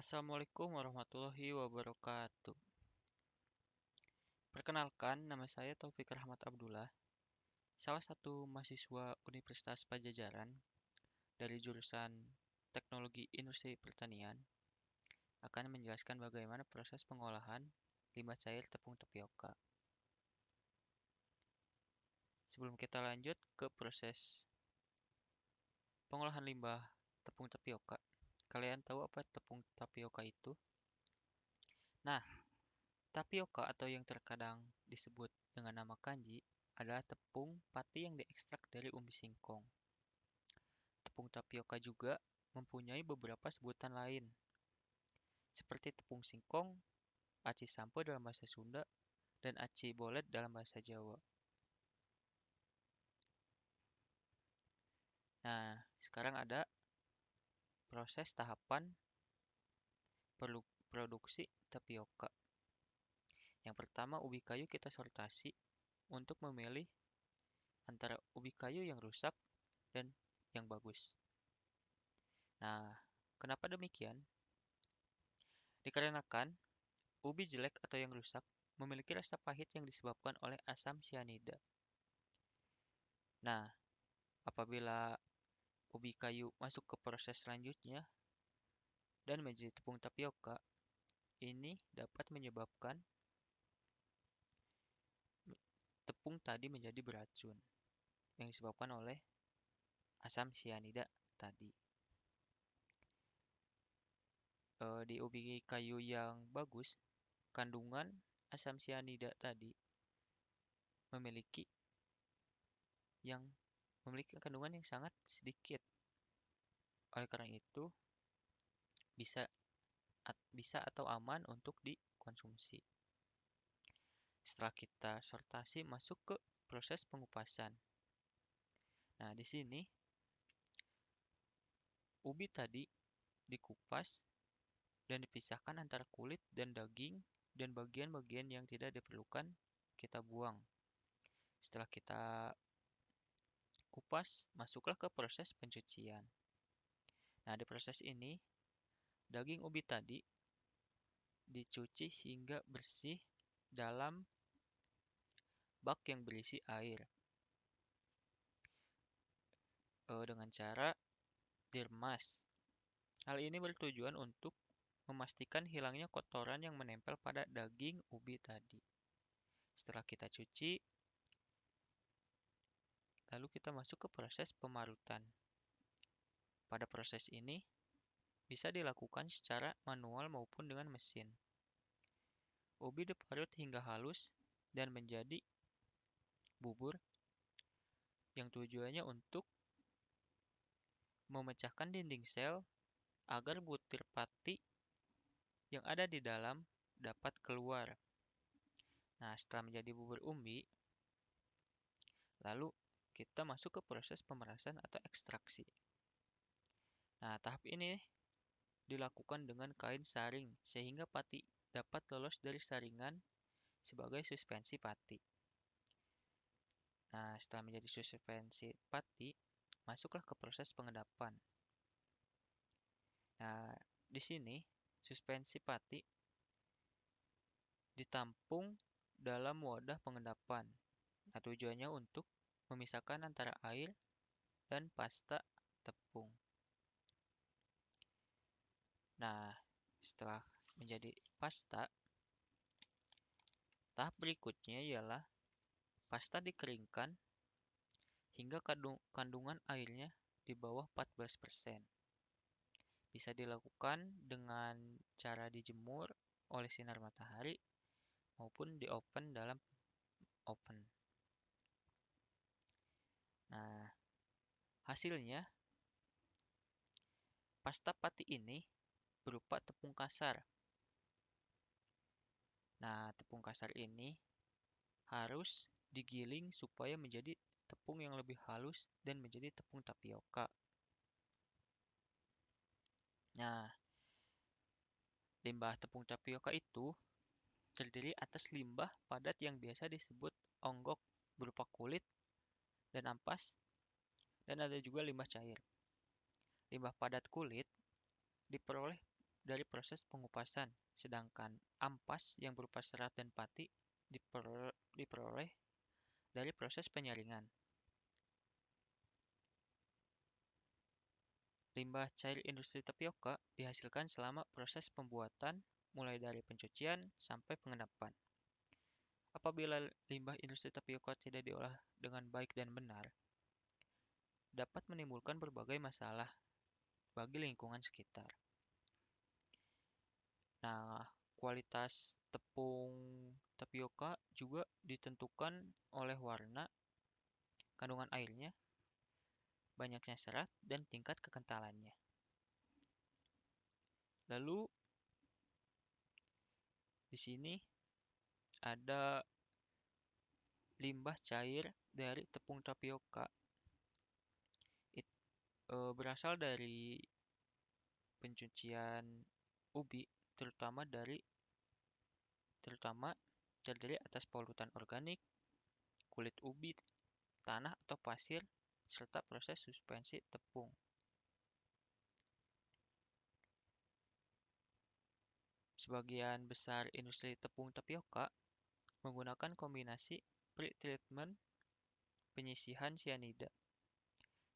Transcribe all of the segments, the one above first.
Assalamualaikum warahmatullahi wabarakatuh. Perkenalkan, nama saya Taufik Rahmat Abdullah, salah satu mahasiswa Universitas Pajajaran dari jurusan Teknologi Industri Pertanian, akan menjelaskan bagaimana proses pengolahan limbah cair tepung tapioka. Sebelum kita lanjut ke proses pengolahan limbah tepung tapioka, kalian tahu apa tepung tapioka itu? Nah, tapioka atau yang terkadang disebut dengan nama kanji adalah tepung pati yang diekstrak dari umbi singkong. Tepung tapioka juga mempunyai beberapa sebutan lain, seperti tepung singkong, aci sampo dalam bahasa Sunda, dan aci bolet dalam bahasa Jawa. Nah, sekarang ada proses tahapan produksi tapioka. Yang pertama, ubi kayu kita sortasi untuk memilih antara ubi kayu yang rusak dan yang bagus. Nah, kenapa demikian? Dikarenakan ubi jelek atau yang rusak memiliki rasa pahit yang disebabkan oleh asam sianida. Nah, apabila ubi kayu masuk ke proses selanjutnya dan menjadi tepung tapioka, ini dapat menyebabkan tepung tadi menjadi beracun yang disebabkan oleh asam sianida tadi. Di ubi kayu yang bagus, kandungan asam sianida tadi memiliki yang memiliki kandungan yang sangat sedikit. Oleh karena itu, bisa bisa atau aman untuk dikonsumsi. Setelah kita sortasi masuk ke proses pengupasan. Nah, di sini ubi tadi dikupas dan dipisahkan antara kulit dan daging dan bagian-bagian yang tidak diperlukan kita buang. Setelah kita kupas, masuklah ke proses pencucian. Nah, di proses ini daging ubi tadi dicuci hingga bersih dalam bak yang berisi air dengan cara diremas. Hal ini bertujuan untuk memastikan hilangnya kotoran yang menempel pada daging ubi tadi. Setelah kita cuci, lalu kita masuk ke proses pemarutan. Pada proses ini bisa dilakukan secara manual maupun dengan mesin. Ubi diparut hingga halus dan menjadi bubur yang tujuannya untuk memecahkan dinding sel agar butir pati yang ada di dalam dapat keluar. Nah, setelah menjadi bubur umbi, lalu kita masuk ke proses pemerasan atau ekstraksi. Nah, tahap ini dilakukan dengan kain saring sehingga pati dapat lolos dari saringan sebagai suspensi pati. Nah, setelah menjadi suspensi pati, masuklah ke proses pengendapan. Nah, di sini suspensi pati ditampung dalam wadah pengendapan. Nah, tujuannya untuk memisahkan antara air dan pasta tepung. Nah, setelah menjadi pasta, tahap berikutnya ialah pasta dikeringkan hingga kandungan airnya di bawah 14%. Bisa dilakukan dengan cara dijemur oleh sinar matahari maupun di oven dalam oven. Nah, hasilnya pasta pati ini berupa tepung kasar. Nah, tepung kasar ini harus digiling supaya menjadi tepung yang lebih halus dan menjadi tepung tapioka. Nah, limbah tepung tapioka itu terdiri atas limbah padat yang biasa disebut onggok berupa kulit dan ampas, dan ada juga limbah cair. Limbah padat kulit diperoleh dari proses pengupasan, sedangkan ampas yang berupa serat dan pati diperoleh dari proses penyaringan. Limbah cair industri tapioka dihasilkan selama proses pembuatan, mulai dari pencucian sampai pengendapan. Apabila limbah industri tapioka tidak diolah dengan baik dan benar, dapat menimbulkan berbagai masalah bagi lingkungan sekitar. Nah, kualitas tepung tapioka juga ditentukan oleh warna, kandungan airnya, banyaknya serat, dan tingkat kekentalannya. Lalu, di sini ada limbah cair dari tepung tapioka. Berasal dari pencucian ubi, terutama terdiri atas polutan organik, kulit ubi, tanah atau pasir, serta proses suspensi tepung. Sebagian besar industri tepung tapioka menggunakan kombinasi pretreatment penyisihan sianida,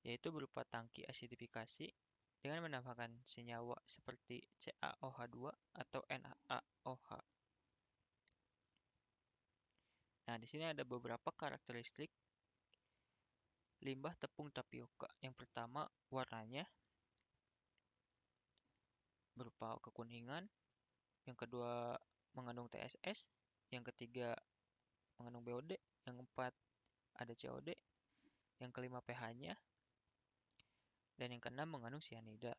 yaitu berupa tangki asidifikasi dengan menambahkan senyawa seperti CaOH2 atau NaOH. Nah, di sini ada beberapa karakteristik limbah tepung tapioka. Yang pertama, warnanya berupa kekuningan. Yang kedua, mengandung TSS. Yang ketiga, mengandung BOD. Yang keempat, ada COD. Yang kelima, pH-nya. Dan yang keenam, mengandung sianida.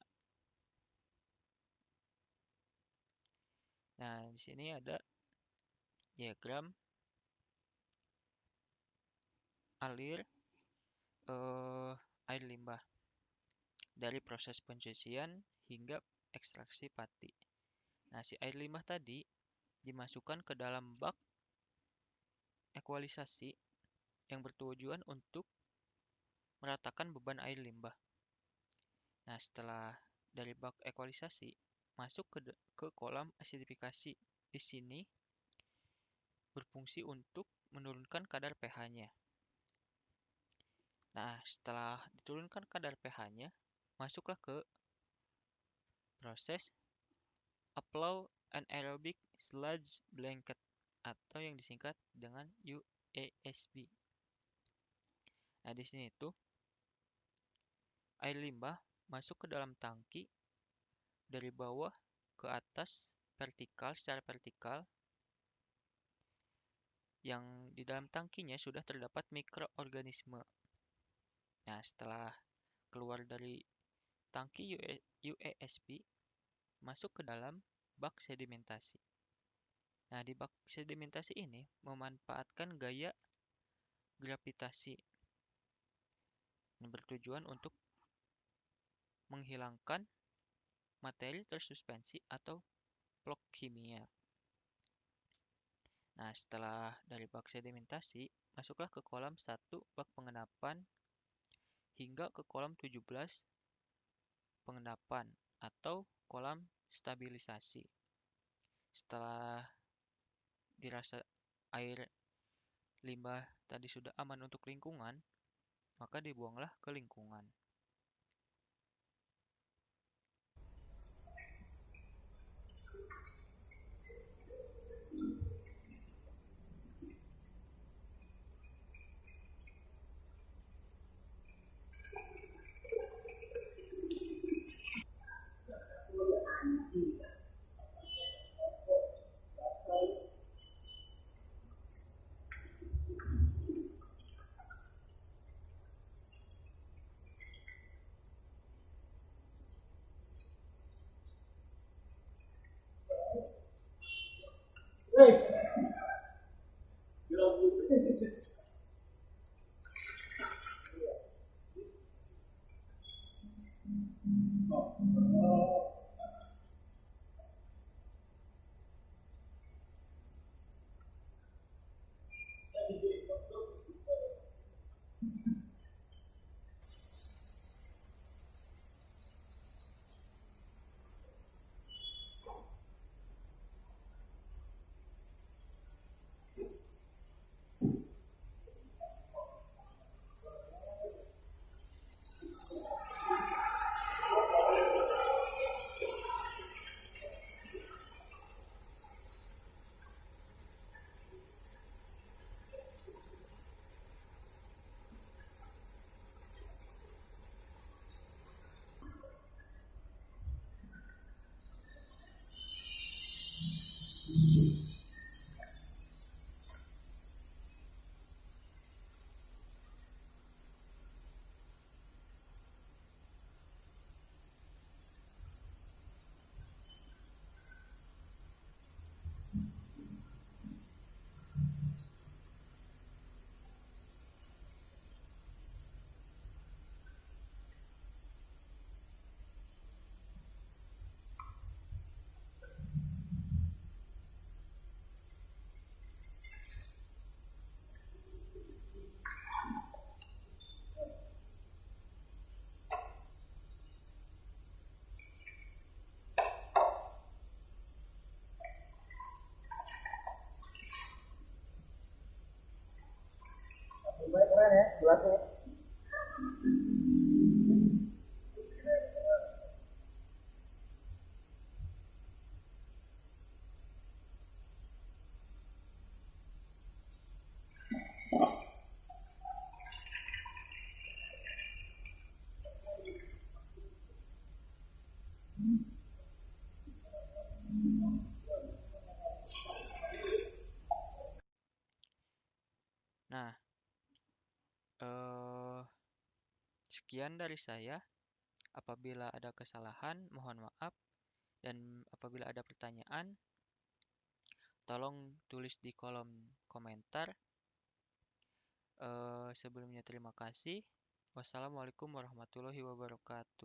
Nah, di sini ada diagram alir air limbah dari proses pencucian hingga ekstraksi pati. Nah, si air limbah tadi dimasukkan ke dalam bak ekualisasi yang bertujuan untuk meratakan beban air limbah. Nah, setelah dari bak ekualisasi masuk ke kolam asidifikasi. Di sini berfungsi untuk menurunkan kadar pH-nya. Nah, setelah diturunkan kadar pH-nya, masuklah ke proses upload anaerobic sludge blanket atau yang disingkat dengan UASB. Nah, di sini itu air limbah masuk ke dalam tangki dari bawah ke atas secara vertikal, yang di dalam tangkinya sudah terdapat mikroorganisme. Nah, setelah keluar dari tangki UASB, masuk ke dalam bak sedimentasi. Nah, di bak sedimentasi ini memanfaatkan gaya gravitasi yang bertujuan untuk menghilangkan materi tersuspensi atau vlog kimia. Nah, setelah dari bak sedimentasi, masuklah ke kolam 1 bak pengendapan hingga ke kolam 17 pengendapan atau kolam stabilisasi. Setelah dirasa air limbah tadi sudah aman untuk lingkungan, maka dibuanglah ke lingkungan. Keren ya, gelasnya. Nah, eh, sekian dari saya. Apabila ada kesalahan, mohon maaf. Dan apabila ada pertanyaan, tolong tulis di kolom komentar. Sebelumnya terima kasih. Wassalamualaikum warahmatullahi wabarakatuh.